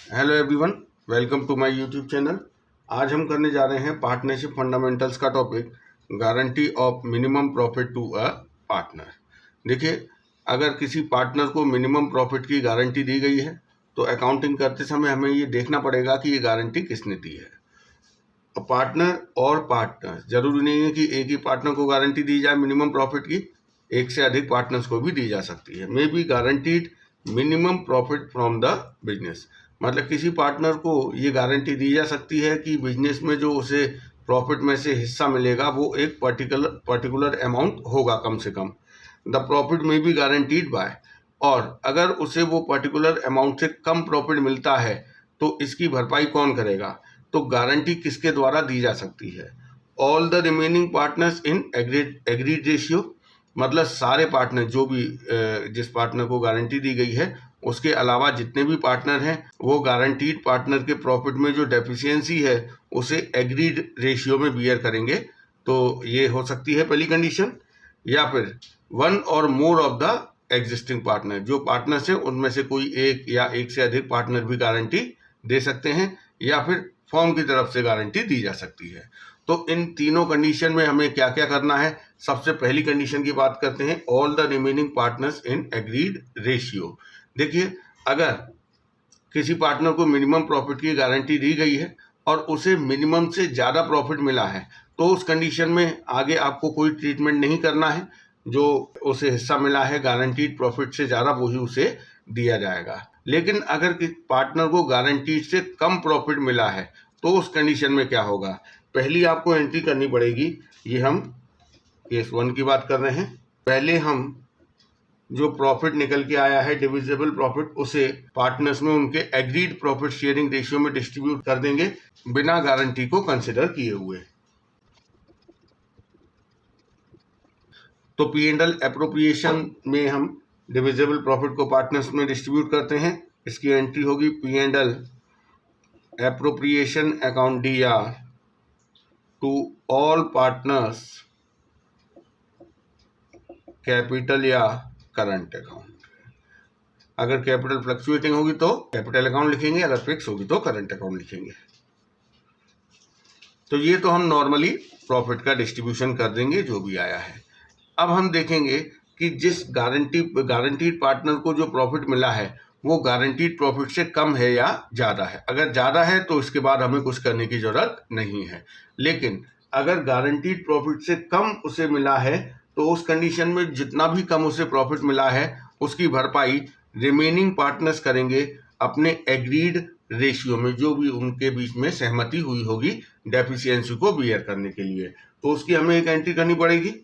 Hello everyone, welcome to my YouTube channel. आज हम करने जा रहे हैं पार्टनरशिप फंडामेंटल्स का topic, guarantee of minimum profit to a partner. देखिए, अगर किसी पार्टनर को मिनिमम प्रॉफिट की गारंटी दी गई है तो अकाउंटिंग करते समय हमें ये देखना पड़ेगा कि ये गारंटी किसने दी है। पार्टनर और पार्टनर, जरूरी नहीं है कि एक ही पार्टनर को गारंटी दी जाए मिनिमम प्रॉफिट की, एक से अधिक पार्टनर्स को भी दी जा सकती है। May be guaranteed minimum profit from the business, मतलब किसी पार्टनर को ये गारंटी दी जा सकती है कि बिजनेस में जो उसे प्रॉफिट में से हिस्सा मिलेगा वो एक पर्टिकुलर अमाउंट होगा कम से कम। द प्रॉफिट में बी गारंटीड बाय, और अगर उसे वो पर्टिकुलर अमाउंट से कम प्रॉफिट मिलता है तो इसकी भरपाई कौन करेगा? तो गारंटी किसके द्वारा दी जा सकती है? All the remaining partners in agreed ratio, मतलब सारे पार्टनर, जो भी जिस पार्टनर को गारंटी दी गई है उसके अलावा जितने भी पार्टनर हैं वो गारंटीड पार्टनर के प्रॉफिट में जो डेफिशिएंसी है उसे एग्रीड रेशियो में बियर करेंगे। तो ये हो सकती है पहली कंडीशन। या फिर वन और more of the existing partner, जो पार्टनर्स हैं उनमें से कोई एक या एक से अधिक पार्टनर भी गारंटी दे सकते हैं, या फिर फर्म की तरफ से गारंटी दी जा सकती है। तो इन तीनों कंडीशन में हमें क्या क्या करना है? सबसे पहली कंडीशन की बात करते हैं, all the remaining partners in agreed ratio. देखिए, अगर किसी पार्टनर को मिनिमम प्रॉफिट की गारंटी दी गई है और उसे मिनिमम से ज़्यादा प्रॉफिट मिला है तो उस कंडीशन में आगे आपको कोई ट्रीटमेंट नहीं करना है। जो उसे हिस्सा मिला है गारंटीड प्रॉफिट से ज़्यादा, वही उसे दिया जाएगा। लेकिन अगर पार्टनर को गारंटीड से कम प्रॉफिट मिला है तो उस कंडीशन में क्या होगा? पहली आपको एंट्री करनी पड़ेगी। ये हम केस 1 की बात कर रहे हैं। पहले हम जो प्रॉफिट निकल के आया है डिविजिबल प्रॉफिट, उसे पार्टनर्स में उनके एग्रीड प्रॉफिट शेयरिंग रेशियो में डिस्ट्रीब्यूट कर देंगे बिना गारंटी को कंसिडर किए हुए। तो P&L एप्रोप्रिएशन में हम डिविजिबल प्रॉफिट को पार्टनर्स में डिस्ट्रीब्यूट करते हैं। इसकी एंट्री होगी P&L appropriation account DR to all partners capital या करंट अकाउंट। अगर कैपिटल फ्लक्चुएटिंग होगी तो कैपिटल अकाउंट लिखेंगे, अगर फिक्स होगी तो करंट अकाउंट लिखेंगे। तो ये तो हम नॉर्मली प्रॉफिट का डिस्ट्रीब्यूशन कर देंगे जो भी आया है। अब हम देखेंगे कि जिस गारंटीड पार्टनर को जो प्रॉफिट मिला है वो गारंटीड प्रॉफिट से कम है या ज़्यादा है। अगर ज़्यादा है तो इसके बाद हमें कुछ करने की ज़रूरत नहीं है। लेकिन अगर गारंटीड प्रॉफिट से कम उसे मिला है तो उस कंडीशन में जितना भी कम उसे प्रॉफिट मिला है उसकी भरपाई रिमेनिंग पार्टनर्स करेंगे अपने एग्रीड रेशियो में, जो भी उनके बीच में सहमति हुई होगी डेफिशिएंसी को बियर करने के लिए। तो उसकी हमें एक एंट्री करनी पड़ेगी।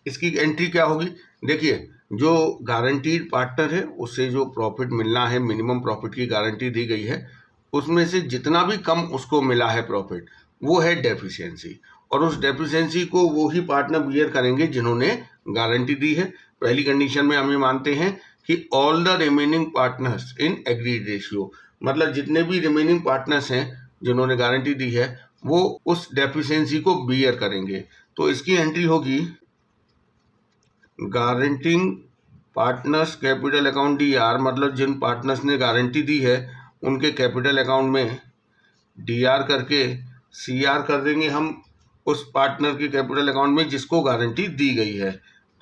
इसकी एंट्री क्या होगी? देखिए, जो गारंटीड पार्टनर है उससे जो प्रॉफिट मिलना है, मिनिमम प्रॉफिट की गारंटी दी गई है, उसमें से जितना भी कम उसको मिला है प्रॉफिट, वो है डेफिशिएंसी। और उस डेफिशिएंसी को वो ही पार्टनर बियर करेंगे जिन्होंने गारंटी दी है। पहली कंडीशन में हमें मानते हैं कि all the remaining partners in agreed ratio, मतलब जितने भी रिमेनिंग पार्टनर्स हैं जिन्होंने गारंटी दी है वो उस डेफिशिएंसी को बियर करेंगे। तो इसकी एंट्री होगी guaranteeing partners capital account DR, मतलब जिन पार्टनर्स ने गारंटी दी है उनके कैपिटल अकाउंट में DR करके CR कर देंगे हम उस पार्टनर के कैपिटल अकाउंट में जिसको गारंटी दी गई है।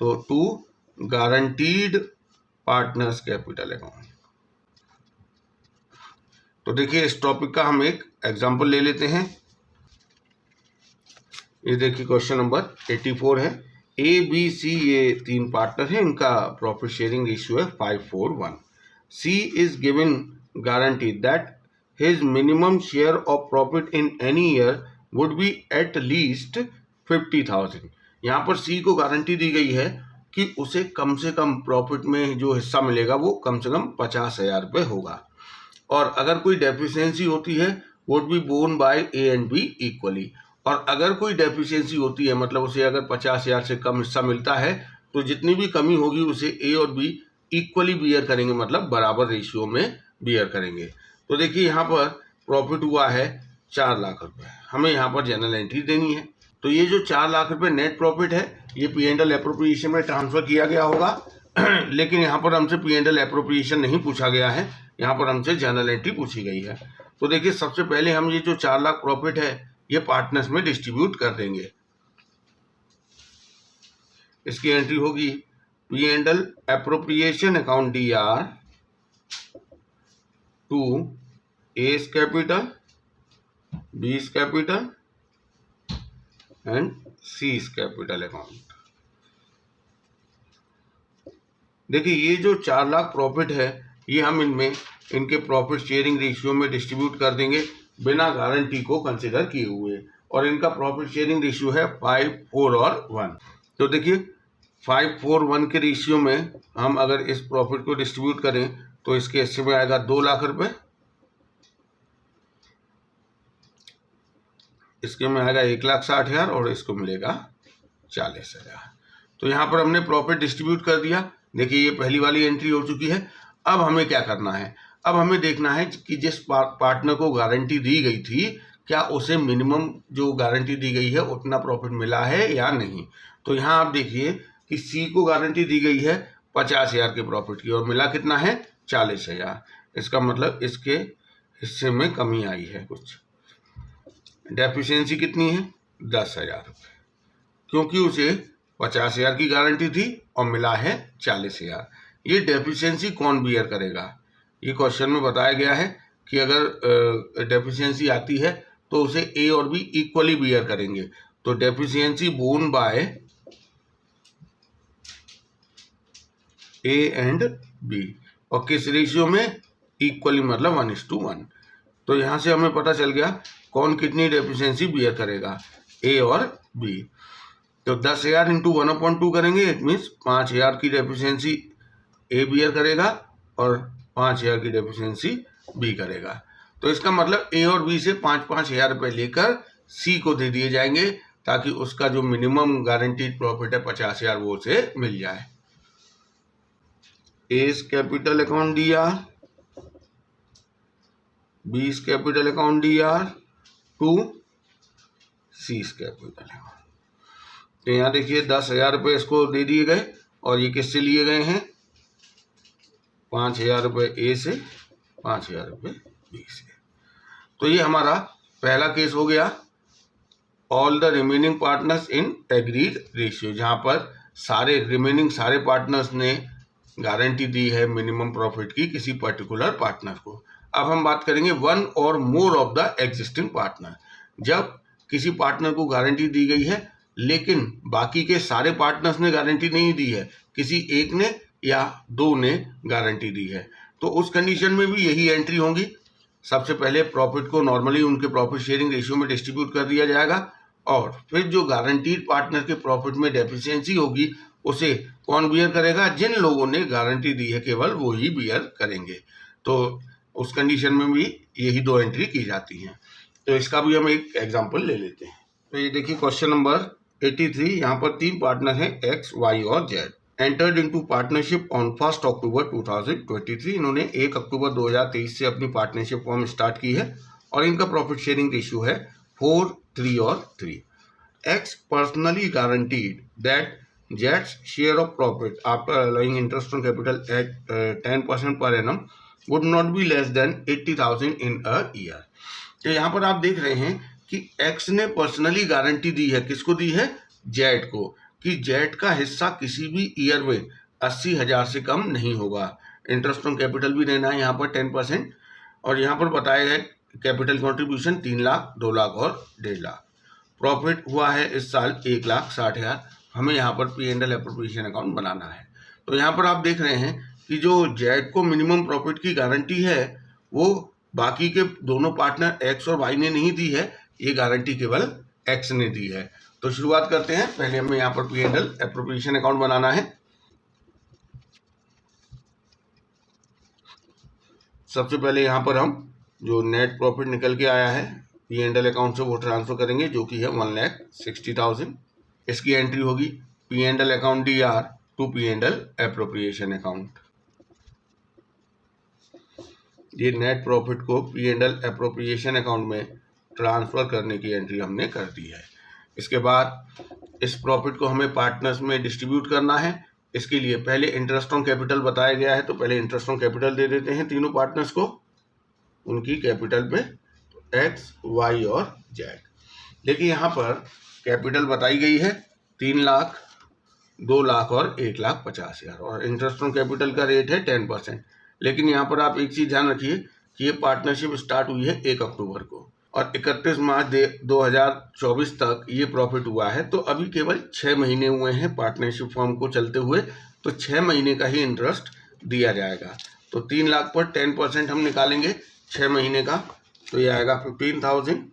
तो to guaranteed partners capital account. तो देखिए, इस टॉपिक का हम एक एग्जांपल ले लेते हैं। ये देखिए, क्वेश्चन नंबर 84 है। ABC ये 3 पार्टनर हैं, इनका प्रॉफिट शेयरिंग रेशियो है 5:4:1। C is given guarantee that his minimum share of profit in any year would be at least 50,000। यहाँ पर C को गारंटी दी गई है कि उसे कम से कम प्रॉफिट में जो हिस्सा मिलेगा वो कम से कम 50,000 रुपये होगा। और अगर कोई डेफिशिएंसी होती है would be borne by A and B equally. और अगर कोई डेफिशिएंसी होती है, मतलब उसे अगर 50,000 से कम हिस्सा मिलता है तो जितनी भी कमी होगी उसे A और B इक्वली बियर करेंगे, मतलब बराबर रेशियो में बियर करेंगे। तो देखिए, यहाँ पर प्रॉफिट हुआ है 4 लाख रुपए, हमें यहाँ पर जनरल एंट्री देनी है। तो ये जो 4 लाख रुपए नेट प्रॉफिट है ये P&L एप्रोप्रिएशन में ट्रांसफर किया गया होगा लेकिन यहाँ पर हमसे P&L एप्रोप्रिएशन नहीं पूछा गया है, यहाँ पर हमसे जर्नल एंट्री पूछी गई है। तो देखिए सबसे पहले हम ये जो 4 लाख प्रॉफिट है ये पार्टनर्स में डिस्ट्रीब्यूट कर देंगे। इसकी एंट्री होगी P&L appropriation account DR to A's capital, B's capital and C's capital account. देखिए ये जो 4 लाख प्रॉफिट है ये हम इनमें इनके प्रॉफिट शेयरिंग रेशियो में डिस्ट्रीब्यूट कर देंगे बिना गारंटी को कंसिडर किए हुए, और इनका प्रॉफिट शेयरिंग रेशियो है 5, 4 और 1। तो देखिए 5, 4, 1 के रेशियो में हम अगर इस प्रॉफिट को डिस्ट्रीब्यूट करें तो इसके हिस्से में आएगा 2 लाख रुपए, इसके में आएगा 1,60,000 और इसको मिलेगा 40,000। तो यहाँ पर हमने प्रॉफिट डिस्ट्रीब्यूट कर दिया। देखिए ये पहली वाली एंट्री हो चुकी है। अब हमें क्या करना है, अब हमें देखना है कि जिस पार्टनर को गारंटी दी गई थी क्या उसे मिनिमम जो गारंटी दी गई है उतना प्रॉफिट मिला है या नहीं। तो यहाँ आप देखिए कि सी को गारंटी दी गई है 50,000 के प्रॉफिट की और मिला कितना है 40,000। इसका मतलब इसके हिस्से में कमी आई है कुछ। डेफिशिएंसी कितनी है 10,000 रुपये, क्योंकि उसे 50,000 की गारंटी थी और मिला है 40,000। ये डेफिशिएंसी कौन बियर करेगा, ये क्वेश्चन में बताया गया है कि अगर डेफिशिएंसी आती है तो उसे ए और बी इक्वली बियर करेंगे। तो deficiency borne by A and B, और किस रेशियो में, इक्वली मतलब 1:1। तो यहाँ से हमें पता चल गया कौन कितनी डेफिशिएंसी बियर करेगा, ए और बी। तो 10,000 इंटू 1/2 करेंगे, इट मीन्स 5,000 की डेफिशिएंसी ए बियर करेगा और 5,000 की डेफिशिएंसी बी करेगा। तो इसका मतलब ए और बी से 5,000 रुपये लेकर सी को दे दिए जाएंगे ताकि उसका जो मिनिमम गारंटीड प्रॉफिट है 50,000 वो उसे मिल जाए। A's capital account DR, B's capital account DR to C's capital account. तो यहाँ देखिए 10,000 रुपये इसको दे दिए गए और ये किससे लिए गए हैं, 5,000 रुपये ए से, 5,000 रुपये बी से। तो ये हमारा पहला केस हो गया, all the remaining partners in agreed ratio, जहाँ पर सारे पार्टनर्स ने गारंटी दी है मिनिमम प्रॉफिट की किसी पर्टिकुलर पार्टनर को। अब हम बात करेंगे वन और more of the existing partner. जब किसी पार्टनर को गारंटी दी गई है लेकिन बाकी के सारे पार्टनर्स ने गारंटी नहीं दी है, किसी एक ने या 2 ने गारंटी दी है, तो उस कंडीशन में भी यही एंट्री होंगी। सबसे पहले प्रॉफिट को नॉर्मली उनके प्रॉफिट शेयरिंग रेशियो में डिस्ट्रीब्यूट कर दिया जाएगा और फिर जो गारंटीड पार्टनर के प्रॉफिट में डेफिशिएंसी होगी उसे कौन बियर करेगा, जिन लोगों ने गारंटी दी है केवल वो ही बियर करेंगे। तो उस कंडीशन में भी यही 2 एंट्री की जाती हैं। तो इसका भी हम एक एग्जाम्पल ले लेते हैं। तो ये देखिए क्वेश्चन नंबर 83, यहाँ पर 3 पार्टनर हैं X, Y और Z। Entered into partnership on 1 अक्टूबर 2023। इन्होंने 1 अक्टूबर 2023 से अपनी पार्टनरशिप फॉर्म स्टार्ट की है और इनका प्रॉफिट शेयरिंग रेशियो है 4, 3 और 3। X personally guaranteed that Z's share of profit after allowing interest on capital at 10% per annum would not be less than 80,000 in a year। तो यहाँ पर आप देख रहे हैं कि X ने पर्सनली गारंटी दी है, किसको दी है, Z को, कि Z का हिस्सा किसी भी ईयर में 80,000 से कम नहीं होगा। इंटरेस्ट ऑन कैपिटल भी देना है यहाँ पर 10%, और यहाँ पर बताया है कैपिटल कंट्रीब्यूशन 3 लाख, 2 लाख और 1.5 लाख। प्रॉफिट हुआ है इस साल 1,60,000। हमें यहाँ पर P&L एप्रोप्रिएशन अकाउंट बनाना है। तो यहाँ पर आप देख रहे हैं कि जो Z को मिनिमम प्रॉफिट की गारंटी है वो बाकी के दोनों पार्टनर X और Y ने नहीं दी है, ये गारंटी केवल X ने दी है। तो शुरुआत करते हैं। पहले हमें यहाँ पर P&L एप्रोप्रिएशन अकाउंट बनाना है। सबसे पहले यहाँ पर हम जो नेट प्रॉफिट निकल के आया है P&L अकाउंट से वो ट्रांसफर करेंगे, जो कि है 1,60,000। इसकी एंट्री होगी P&L account DR to P&L appropriation account. ये नेट प्रॉफिट को P&L एप्रोप्रिएशन अकाउंट में ट्रांसफर करने की एंट्री हमने कर दी है। इसके बाद इस प्रॉफिट को हमें पार्टनर्स में डिस्ट्रीब्यूट करना है इसके लिए पहले इंटरेस्ट ऑन कैपिटल बताया गया है, तो पहले इंटरेस्ट ऑन कैपिटल दे देते हैं तीनों पार्टनर्स को, उनकी कैपिटल पे एक्स, वाई और जेड। देखिए यहाँ पर कैपिटल बताई गई है 3 लाख, 2 लाख और 1,50,000 और इंटरेस्ट ऑन कैपिटल का रेट है 10%। लेकिन यहाँ पर आप एक चीज़ ध्यान रखिए कि ये पार्टनरशिप स्टार्ट हुई है 1 अक्टूबर को और 31 मार्च 2024 तक ये प्रॉफिट हुआ है, तो अभी केवल 6 महीने हुए हैं पार्टनरशिप फॉर्म को चलते हुए, तो 6 महीने का ही इंटरेस्ट दिया जाएगा। तो 3 लाख पर 10% हम निकालेंगे 6 महीने का, तो ये आएगा 15,000।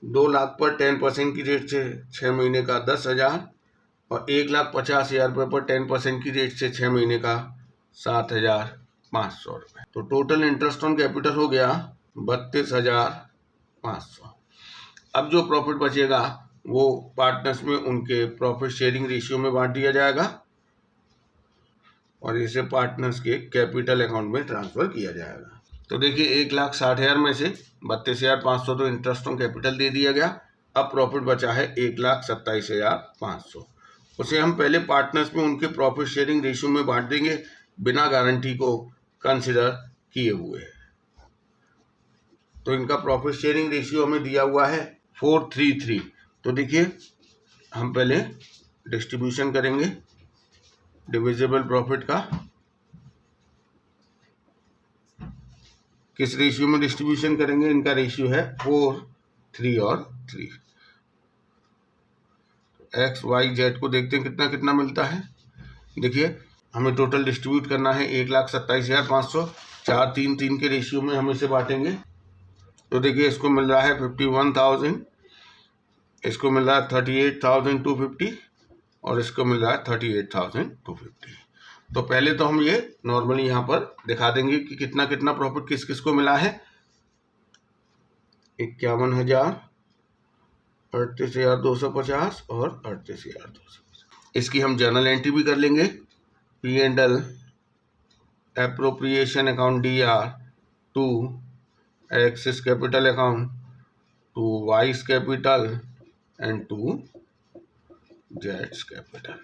2 लाख पर 10% की रेट से 6 महीने का 10,000 और 1,50,000 रुपये पर 10% की रेट से 6 महीने का 7,500 रुपये। तो टोटल इंटरेस्ट ऑन कैपिटल हो गया 32,500। अब जो प्रॉफिट बचेगा वो पार्टनर्स में उनके प्रॉफिट शेयरिंग रेशियो में बांट दिया जाएगा और इसे पार्टनर्स के कैपिटल अकाउंट में ट्रांसफर किया जाएगा। तो देखिए 1,60,000 में से 32,500 तो इंटरेस्ट ऑन कैपिटल दे दिया गया। अब प्रॉफिट बचा है 1,27,500। उसे हम पहले पार्टनर्स में उनके प्रॉफिट शेयरिंग रेशियो में बांट देंगे बिना गारंटी को कंसिडर किए हुए। तो इनका प्रॉफिट शेयरिंग रेशियो हमें दिया हुआ है 4:3:3। तो देखिए हम पहले डिस्ट्रीब्यूशन करेंगे डिविजिबल प्रॉफिट का। किस रेशियो में डिस्ट्रीब्यूशन करेंगे? इनका रेशियो है 4, 3 और 3। एक्स, वाई, जेड को देखते हैं कितना कितना मिलता है। देखिए हमें टोटल डिस्ट्रीब्यूट करना है 1,27,500, 4, 3, 3 के रेशियो में हम इसे बांटेंगे। तो देखिए इसको मिल रहा है 51,000, इसको मिल रहा है 38,250 और इसको मिल रहा है 38,250। तो पहले तो हम ये नॉर्मली यहाँ पर दिखा देंगे कि कितना कितना प्रॉफिट किस किस को मिला है। 51,000, 38,250 और 38,250। इसकी हम जर्नल एंट्री भी कर लेंगे। P&L appropriation account DR to X's capital account to Y's capital and to जेड्स कैपिटल।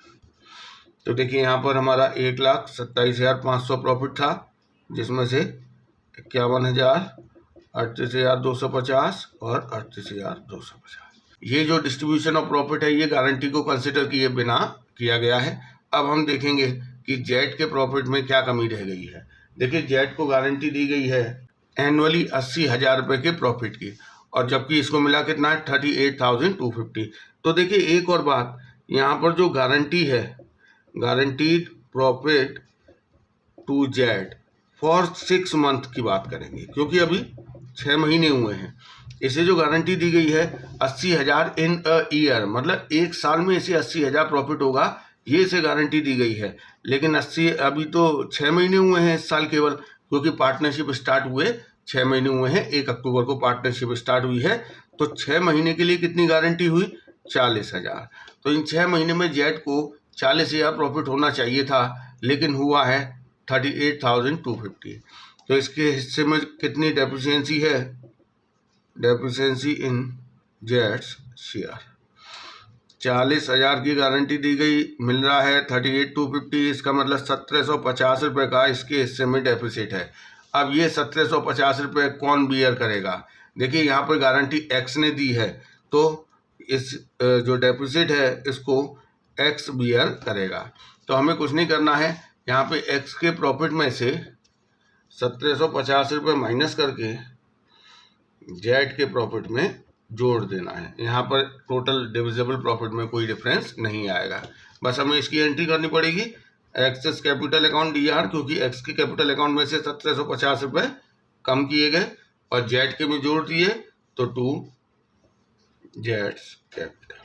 तो देखिए यहाँ पर हमारा 1,27,500 प्रॉफिट था, जिसमें से 51,000, 38,250 और 38,250। ये जो डिस्ट्रीब्यूशन ऑफ प्रॉफिट है ये गारंटी को कंसिडर किए बिना किया गया है। अब हम देखेंगे कि जेड के प्रॉफिट में क्या कमी रह गई है। देखिए जेड को गारंटी दी गई है एनुअली 80,000 रुपये के प्रॉफिट की और जबकि इसको मिला कितना है 38,250। तो देखिए एक और बात, यहाँ पर जो गारंटी है, guaranteed profit to Z for 6 month की बात करेंगे, क्योंकि अभी 6 महीने हुए हैं। इसे जो गारंटी दी गई है 80,000 इन अ ईयर, मतलब 1 साल में इसे 80,000 प्रॉफिट होगा, ये इसे गारंटी दी गई है। लेकिन 80 अभी तो 6 महीने हुए हैं इस साल केवल, क्योंकि पार्टनरशिप स्टार्ट हुए 6 महीने हुए हैं। 1 अक्टूबर को पार्टनरशिप स्टार्ट हुई है, तो 6 महीने के लिए कितनी गारंटी हुई? 40,000। तो इन 6 महीने में जेड को 40,000 प्रॉफिट होना चाहिए था, लेकिन हुआ है 38,250। तो इसके हिस्से में कितनी डेफिशिएंसी है? डेफिशिएंसी इन जेड्स शेयर 40,000 की गारंटी दी गई, मिल रहा है 38,250। इसका मतलब 1,750 रुपये का इसके हिस्से में डेफिसिट है। अब ये 1,750 रुपये कौन बियर करेगा? देखिए यहाँ पर गारंटी एक्स ने दी है, तो इस जो डेफिसिट है इसको एक्स बियर करेगा। तो हमें कुछ नहीं करना है, यहाँ पे एक्स के प्रॉफिट में से 1,750 रुपये माइनस करके जेड के प्रॉफिट में जोड़ देना है। यहाँ पर टोटल डिविजिबल प्रॉफिट में कोई डिफरेंस नहीं आएगा, बस हमें इसकी एंट्री करनी पड़ेगी एक्सेस कैपिटल अकाउंट DR, क्योंकि एक्स के कैपिटल अकाउंट में से 1,750 रुपये कम किए गए और जेड के में जोड़ दिए, तो टू जेड्स कैपिटल।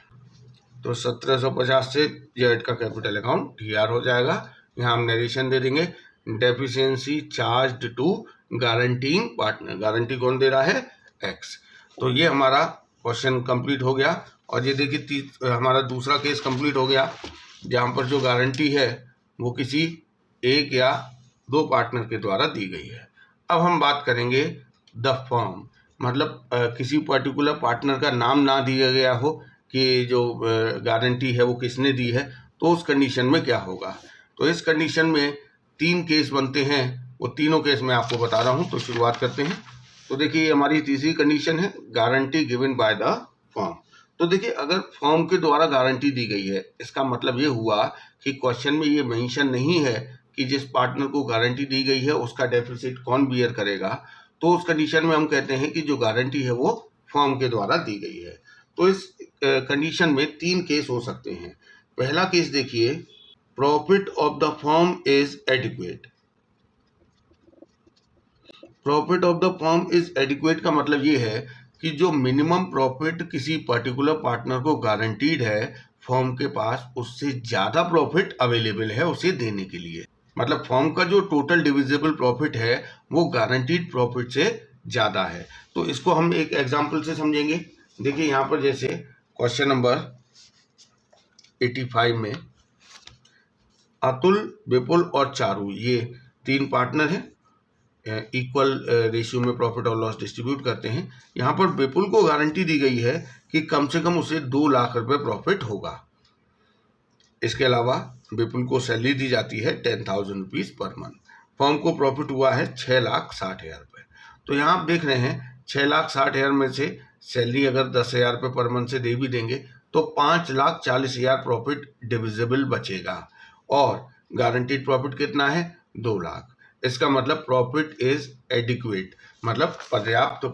तो 1,750 से जेड का कैपिटल अकाउंट DR हो जाएगा। यहाँ हम नरेशन दे देंगे, deficiency charged to guaranteeing partner. Guarantee कौन दे रहा है? एक्स। तो ये हमारा क्वेश्चन कंप्लीट हो गया। और ये देखिए हमारा दूसरा केस कंप्लीट हो गया, जहाँ पर जो गारंटी है वो किसी एक या 2 पार्टनर के द्वारा दी गई है। अब हम बात करेंगे द फर्म, मतलब किसी पर्टिकुलर पार्टनर का नाम ना दिया गया हो कि जो गारंटी है वो किसने दी है, तो उस कंडीशन में क्या होगा। तो इस कंडीशन में 3 केस बनते हैं, वो तीनों केस मैं आपको बता रहा हूँ। तो शुरुआत करते हैं। तो देखिए हमारी तीसरी कंडीशन है guarantee given by the firm. तो देखिए अगर फर्म के द्वारा गारंटी दी गई है, इसका मतलब ये हुआ कि क्वेश्चन में ये मेंशन नहीं है कि जिस पार्टनर को गारंटी दी गई है उसका डेफिसिट कौन बियर करेगा। तो उस कंडीशन में हम कहते हैं कि जो गारंटी है वो फर्म के द्वारा दी गई है। तो इस कंडीशन में 3 केस हो सकते हैं। पहला केस देखिए, profit of the firm is adequate. Profit of the firm is adequate का मतलब ये है कि जो मिनिमम प्रॉफिट किसी पर्टिकुलर पार्टनर को गारंटीड है, फर्म के पास उससे ज्यादा प्रॉफिट अवेलेबल है उसे देने के लिए। मतलब फर्म का जो टोटल डिविजिबल प्रॉफिट है वो गारंटीड प्रॉफिट से ज्यादा है। तो इसको हम एक एग्जांपल से समझेंगे। देखिए यहाँ पर जैसे क्वेश्चन नंबर 85 में अतुल, विपुल और चारू ये 3 पार्टनर हैं, इक्वल रेशियो में प्रॉफिट और लॉस डिस्ट्रीब्यूट करते हैं। यहाँ पर विपुल को गारंटी दी गई है कि कम से कम उसे 2 लाख रुपए प्रॉफिट होगा। इसके अलावा विपुल को सैलरी दी जाती है 10,000 रुपीज पर मंथ। फर्म को प्रॉफिट हुआ है 6,60,000 रुपये। तो यहाँ आप देख रहे हैं 6,60,000 में से सैलरी अगर 10,000 रुपये पर मंथ से दे भी देंगे तो 5,40,000 प्रॉफिट डिविजिबल बचेगा और गारंटीड प्रॉफिट कितना है 2 लाख। इसका मतलब प्रॉफिट इज एडिक्वेट, मतलब पर्याप्त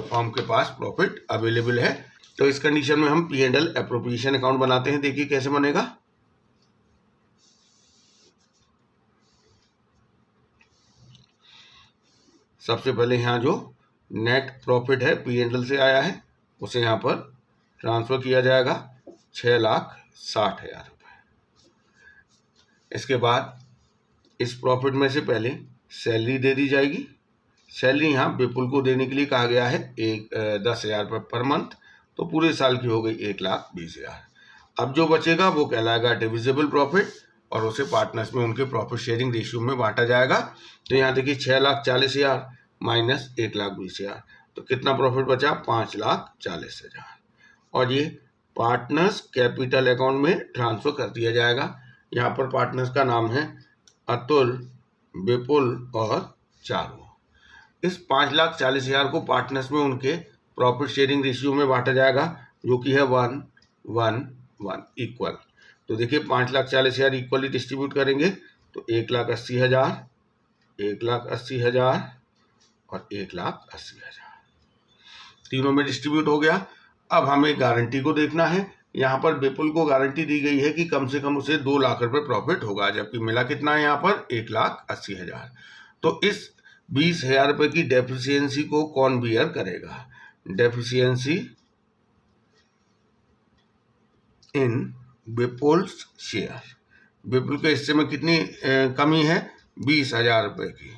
फर्म के पास प्रॉफिट अवेलेबल है। तो इस कंडीशन में हम P&L एप्रोप्रिएशन अकाउंट बनाते हैं। देखिए कैसे बनेगा। सबसे पहले यहाँ जो नेट प्रॉफिट है P&L से आया है उसे यहाँ पर ट्रांसफर किया जाएगा 6,60,000 रुपये। इसके बाद इस प्रॉफिट में से पहले सैलरी दे दी जाएगी। सैलरी यहाँ विपुल को देने के लिए कहा गया है 10,000 रुपये पर मंथ, तो पूरे साल की हो गई 1,20,000। अब जो बचेगा वो कहलाएगा डिविजिबल प्रॉफिट और उसे पार्टनर्स में उनके प्रॉफिट शेयरिंग रेशियो में बांटा जाएगा। तो यहाँ देखिए 6,40,000 माइनस 1,20,000, तो कितना प्रॉफिट बचा 5,40,000 और ये पार्टनर्स कैपिटल अकाउंट में ट्रांसफर कर दिया जाएगा। यहाँ पर पार्टनर्स का नाम है अतुल, विपुल और चारू। इस 5,40,000 को पार्टनर्स में उनके प्रॉफिट शेयरिंग रेशियो में बांटा जाएगा जो कि है 1:1:1 इक्वल। तो देखिए 5,40,000 इक्वली डिस्ट्रीब्यूट करेंगे तो 1,80,000, 1,80,000 और 1,80,000 तीनों में डिस्ट्रीब्यूट हो गया। अब हमें गारंटी को देखना है। यहाँ पर विपुल को गारंटी दी गई है कि कम से कम उसे 2 लाख रुपए प्रॉफिट होगा, जबकि मिला कितना है यहाँ पर 1,80,000। तो इस 20,000 रुपए की डेफिशिएंसी को कौन बियर करेगा। डेफिशिएंसी इन विपुल्स शेयर, विपुल के हिस्से में कितनी कमी है 20,000 रुपए की,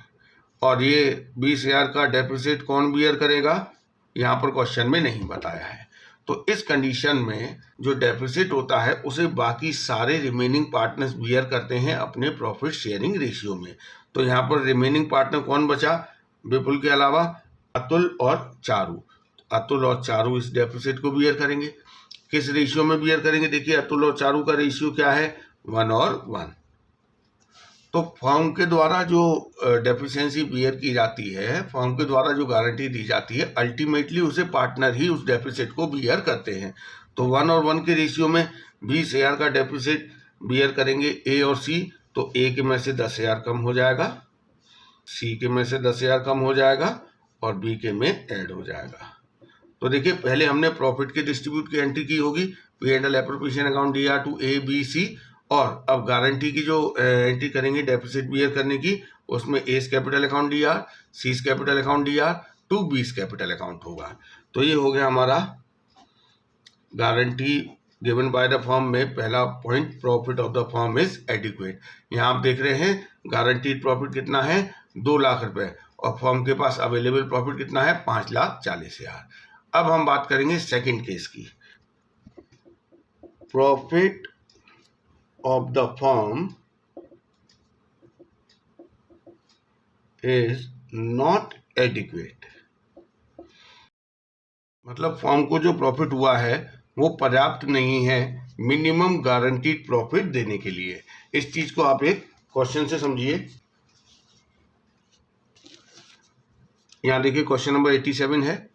और ये 20,000 का डेफिसिट कौन बियर करेगा यहाँ पर क्वेश्चन में नहीं बताया है। तो इस कंडीशन में जो डेफिसिट होता है उसे बाकी सारे रिमेनिंग पार्टनर्स बियर करते हैं अपने प्रॉफिट शेयरिंग रेशियो में। तो यहाँ पर रिमेनिंग पार्टनर कौन बचा विपुल के अलावा, अतुल और चारू। अतुल और चारू इस डेफिसिट को बियर करेंगे। किस रेशियो में बियर करेंगे, देखिए अतुल और चारू का रेशियो क्या है 1:1। तो फर्म के द्वारा जो डेफिशिएंसी बियर की जाती है, फर्म के द्वारा जो गारंटी दी जाती है, अल्टीमेटली उसे पार्टनर ही उस डेफिसिट को बियर करते हैं। तो 1:1 के रेशियो में 20,000 का डेफिसिट बियर करेंगे ए और सी, तो ए के में से 10,000 कम हो जाएगा, सी के में से 10,000 कम हो जाएगा और बी के में ऐड हो जाएगा। तो देखिए पहले हमने प्रॉफिट के डिस्ट्रीब्यूट की एंट्री की होगी P&L appropriation account DR to A B C, और अब गारंटी की जो एंट्री करेंगे डेफिसिट बियर करने की, उसमें A's capital account DR, C's capital account DR to B's capital account होगा। तो ये हो गया हमारा guarantee given by the firm में पहला point, profit of the firm is adequate. यहाँ आप देख रहे हैं गारंटीड प्रॉफिट कितना है 2 लाख रुपए और फर्म के पास अवेलेबल प्रॉफिट कितना है 5,40,000। अब हम बात करेंगे सेकंड केस की। Profit of the firm is not adequate, मतलब फर्म को जो प्रॉफिट हुआ है वो पर्याप्त नहीं है मिनिमम गारंटीड प्रॉफिट देने के लिए। इस चीज को आप एक क्वेश्चन से समझिए। यहाँ देखिए क्वेश्चन नंबर 87 है,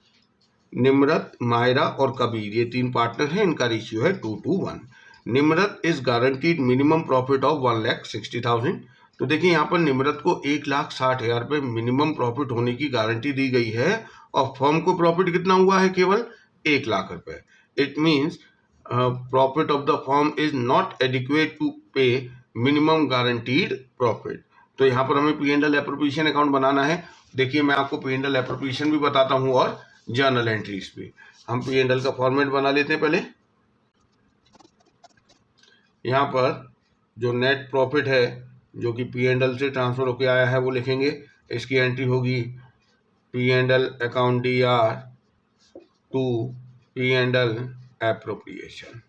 निम्रत, मायरा और कबीर ये 3 पार्टनर हैं, इनका रेशियो है 2:1। Nimrat is guaranteed minimum profit of 1,60,000। तो देखिए यहाँ पर निम्रत को 1,60,000 रुपये मिनिमम प्रॉफिट होने की गारंटी दी गई है और फर्म को प्रॉफिट कितना हुआ है, केवल 1 लाख रुपए। It means profit of the firm is not adequate to pay minimum guaranteed profit. तो यहाँ पर हमें P&L एप्रोप्रिएशन अकाउंट बनाना है। देखिए मैं आपको P&L एप्रोप्रिएशन भी बताता हूँ और जर्नल एंट्रीज पे। हम P&L का फॉर्मेट बना लेते हैं पहले। यहाँ पर जो नेट प्रॉफिट है जो कि P&L से ट्रांसफर होकर आया है वो लिखेंगे। इसकी एंट्री होगी P&L account DR to P&L appropriation.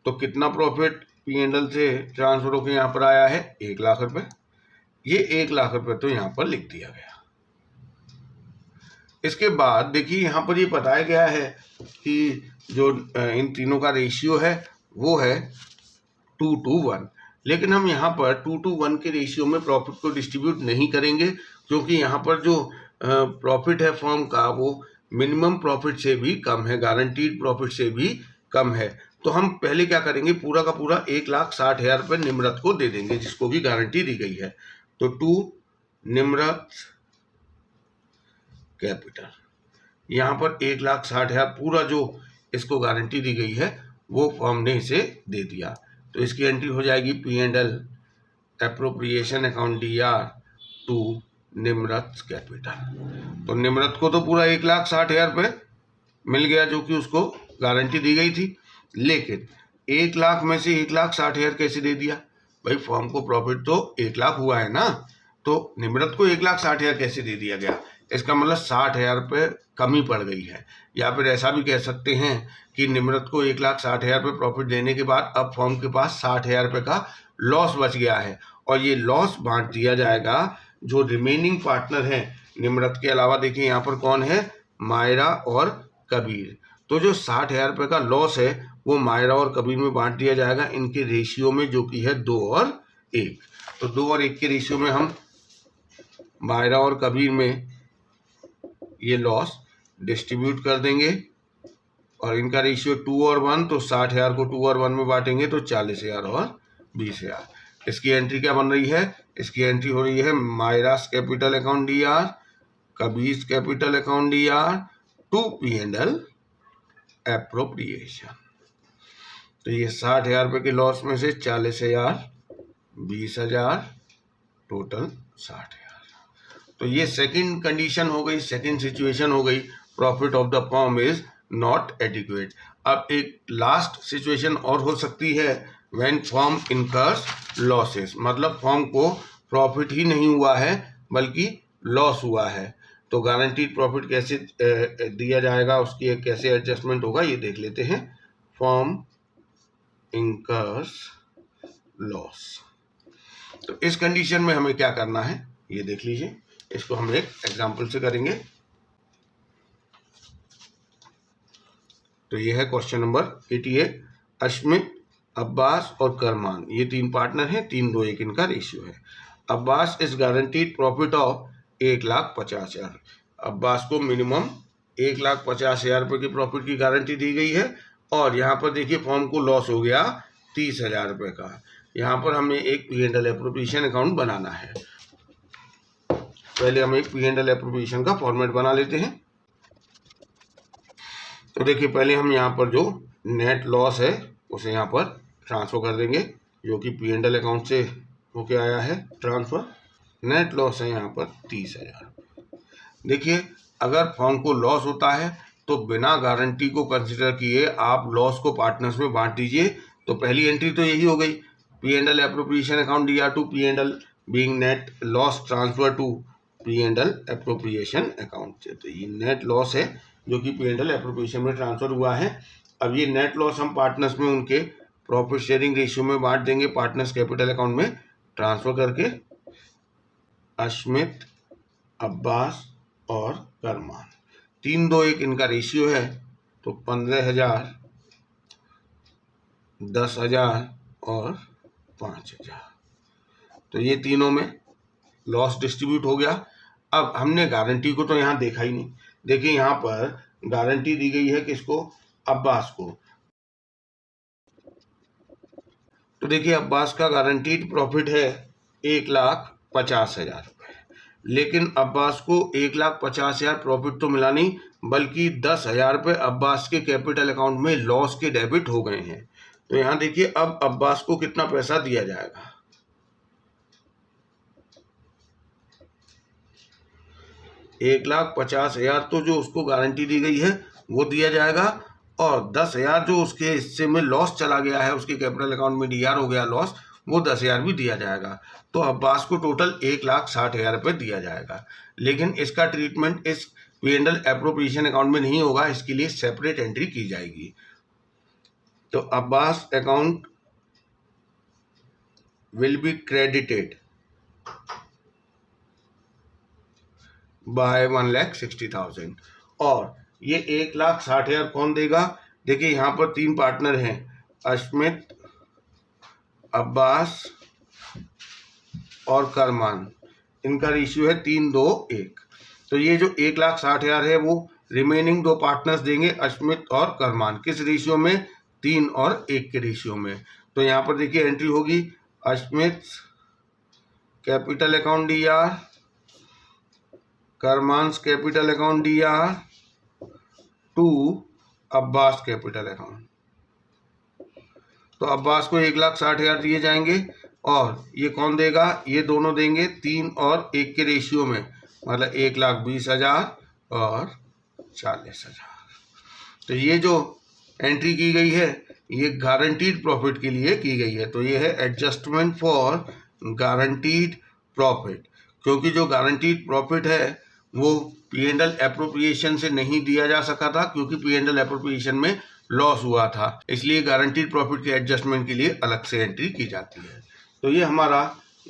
तो कितना प्रॉफिट P&L से ट्रांसफर होकर यहाँ पर आया है, 1 लाख रुपए। ये 1 लाख रुपए तो यहाँ पर लिख दिया गया। इसके बाद देखिए यहाँ पर ये बताया गया है कि जो इन तीनों का रेशियो है वो है 2:1। लेकिन हम यहाँ पर 2:1 के रेशियो में प्रॉफिट को डिस्ट्रीब्यूट नहीं करेंगे, क्योंकि यहाँ पर जो प्रॉफिट है फर्म का वो मिनिमम प्रॉफिट से भी कम है, गारंटीड प्रॉफिट से भी कम है। तो हम पहले क्या करेंगे, पूरा का पूरा 1,60,000 रुपये निम्रत को दे देंगे जिसको भी गारंटी दी गई है। तो 2 निम्रत कैपिटल, यहाँ पर 1,60,000 पूरा जो इसको गारंटी दी गई है वो फर्म ने इसे दे दिया। तो इसकी एंट्री हो जाएगी P&L appropriation account DR to Nimrat capital. तो निम्रत को तो पूरा 1,60,000 रुपये मिल गया जो कि उसको गारंटी दी गई थी, लेकिन 1 लाख में से 1,60,000 कैसे दे दिया भाई? फर्म को प्रॉफिट तो 1 लाख हुआ है ना, तो निम्रत को 1,60,000 कैसे दे दिया गया? इसका मतलब 60,000 रुपये कमी पड़ गई है। या फिर ऐसा भी कह सकते हैं कि निम्रत को 1,60,000 रुपये प्रॉफिट देने के बाद अब फर्म के पास 60,000 रुपये का लॉस बच गया है और ये लॉस बांट दिया जाएगा जो रिमेनिंग पार्टनर हैं निम्रत के अलावा। देखिए यहाँ पर कौन है, मायरा और कबीर। तो जो 60,000 रुपये का लॉस है वो मायरा और कबीर में बांट दिया जाएगा इनके रेशियो में जो कि है 2 और 1। तो 2 और 1 के रेशियो में हम मायरा और कबीर में ये लॉस डिस्ट्रीब्यूट कर देंगे और इनका रेशियो 2 और 1, तो 60,000 को 2 और 1 में बांटेंगे तो 40,000 और 20,000। इसकी एंट्री क्या बन रही है? इसकी एंट्री हो रही है Myra's capital account DR, Kabir capital account DR to P&L appropriation. तो ये 60,000 रुपये के लॉस में से 40,000, 20,000, टोटल 60,000। तो ये सेकंड कंडीशन हो गई, सेकंड सिचुएशन हो गई, profit of the firm is not adequate. अब एक लास्ट सिचुएशन और हो सकती है, व्हेन फर्म इनकर्स लॉसेस, मतलब फर्म को प्रॉफिट ही नहीं हुआ है बल्कि लॉस हुआ है। तो गारंटीड प्रॉफिट कैसे दिया जाएगा, उसकी एक कैसे एडजस्टमेंट होगा ये देख लेते हैं। फर्म इनकर्स लॉस, तो इस कंडीशन में हमें क्या करना है ये देख लीजिए। इसको हम एक एग्जांपल से करेंगे। तो ये है क्वेश्चन नंबर 88। अश्मित, अब्बास और करमान ये 3 पार्टनर हैं, 3:2:1 इनका रेशियो है। Abbas is guaranteed profit of 1,50,000। Abbas को मिनिमम 1,50,000 रुपये की प्रॉफिट की गारंटी दी गई है और यहाँ पर देखिए फर्म को लॉस हो गया 30,000 रुपये का। यहाँ पर हमें एक P&L एप्रोप्रिएशन अकाउंट बनाना है। पहले हम एक P&L एप्रोप्रिएशन का फॉर्मेट बना लेते हैं। तो देखिए पहले हम यहाँ पर जो नेट लॉस है उसे यहाँ पर ट्रांसफर कर देंगे जो कि P&L अकाउंट से होके आया है ट्रांसफर। नेट लॉस है यहाँ पर 30,000। देखिए अगर फर्म को लॉस होता है तो बिना गारंटी को कंसिडर किए आप लॉस को पार्टनर्स में बांट दीजिए। तो पहली एंट्री तो यही हो गई, P&L appropriation account DR to P&L being net loss transfer to P&L appropriation account. तो ये नेट लॉस है जो कि P&L एप्रोप्रिएशन में ट्रांसफर हुआ है। अब ये नेट लॉस हम पार्टनर्स में उनके प्रॉफिट शेयरिंग रेशियो में बांट देंगे, पार्टनर्स कैपिटल अकाउंट में ट्रांसफर करके। अश्मित, अब्बास और करमान 3:2:1 इनका रेशियो है। तो 15,000 10,000 और 5,000। तो ये तीनों में लॉस डिस्ट्रीब्यूट हो गया। अब हमने गारंटी को तो यहाँ देखा ही नहीं। देखिए यहाँ पर गारंटी दी गई है किसको? अब्बास को। तो देखिए अब्बास का गारंटीड प्रॉफिट है 1,50,000 रुपये, लेकिन अब्बास को 1,50,000 प्रॉफिट तो मिला नहीं, बल्कि 10,000 रुपये अब्बास के कैपिटल अकाउंट में लॉस के डेबिट हो गए हैं। तो यहाँ देखिए अब अब्बास को कितना पैसा दिया जाएगा? 1,50,000 तो जो उसको गारंटी दी गई है वो दिया जाएगा, और 10,000 जो उसके हिस्से में लॉस चला गया है, उसके कैपिटल अकाउंट में डीआर हो गया लॉस, वो 10,000 भी दिया जाएगा। तो अब्बास को टोटल 1,60,000 रुपये दिया जाएगा। लेकिन इसका ट्रीटमेंट इस P&L एप्रोप्रिएशन अकाउंट में नहीं होगा, इसके लिए सेपरेट एंट्री की जाएगी। तो Abbas account will be credited bye 1,60,000। और ये 1,60,000 कौन देगा? देखिए यहाँ पर 3 पार्टनर हैं, अश्मित, अब्बास और करमान। इनका रेशियो है 3:2:1। तो ये जो 1,60,000 है वो रिमेनिंग 2 पार्टनर्स देंगे, अश्मित और करमान। किस रेशियो में? 3 और 1 के रेशियो में। तो यहाँ पर देखिए एंट्री होगी, Ashmit capital account DR, Karman's capital account DR to Abbas capital account. तो अब्बास को 1,60,000 दिए जाएंगे, और ये कौन देगा? ये दोनों देंगे 3 और 1 के रेशियो में, मतलब 1,20,000 और 40,000। तो ये जो एंट्री की गई है ये गारंटीड प्रॉफिट के लिए की गई है। तो ये है एडजस्टमेंट फॉर गारंटीड प्रॉफिट, क्योंकि जो गारंटीड प्रॉफिट है वो P&L एप्रोप्रिएशन से नहीं दिया जा सका था, क्योंकि P&L एप्रोप्रिएशन में लॉस हुआ था, इसलिए गारंटीड प्रॉफिट के एडजस्टमेंट के लिए अलग से एंट्री की जाती है। तो ये हमारा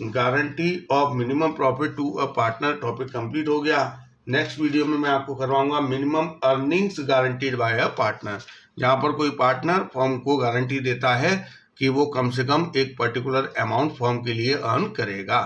guarantee of minimum profit to a partner topic complete हो गया। नेक्स्ट वीडियो में मैं आपको करवाऊंगा minimum earnings guaranteed by a partner, जहाँ पर कोई पार्टनर फर्म को गारंटी देता है कि वो कम से कम एक पर्टिकुलर अमाउंट फर्म के लिए अर्न करेगा।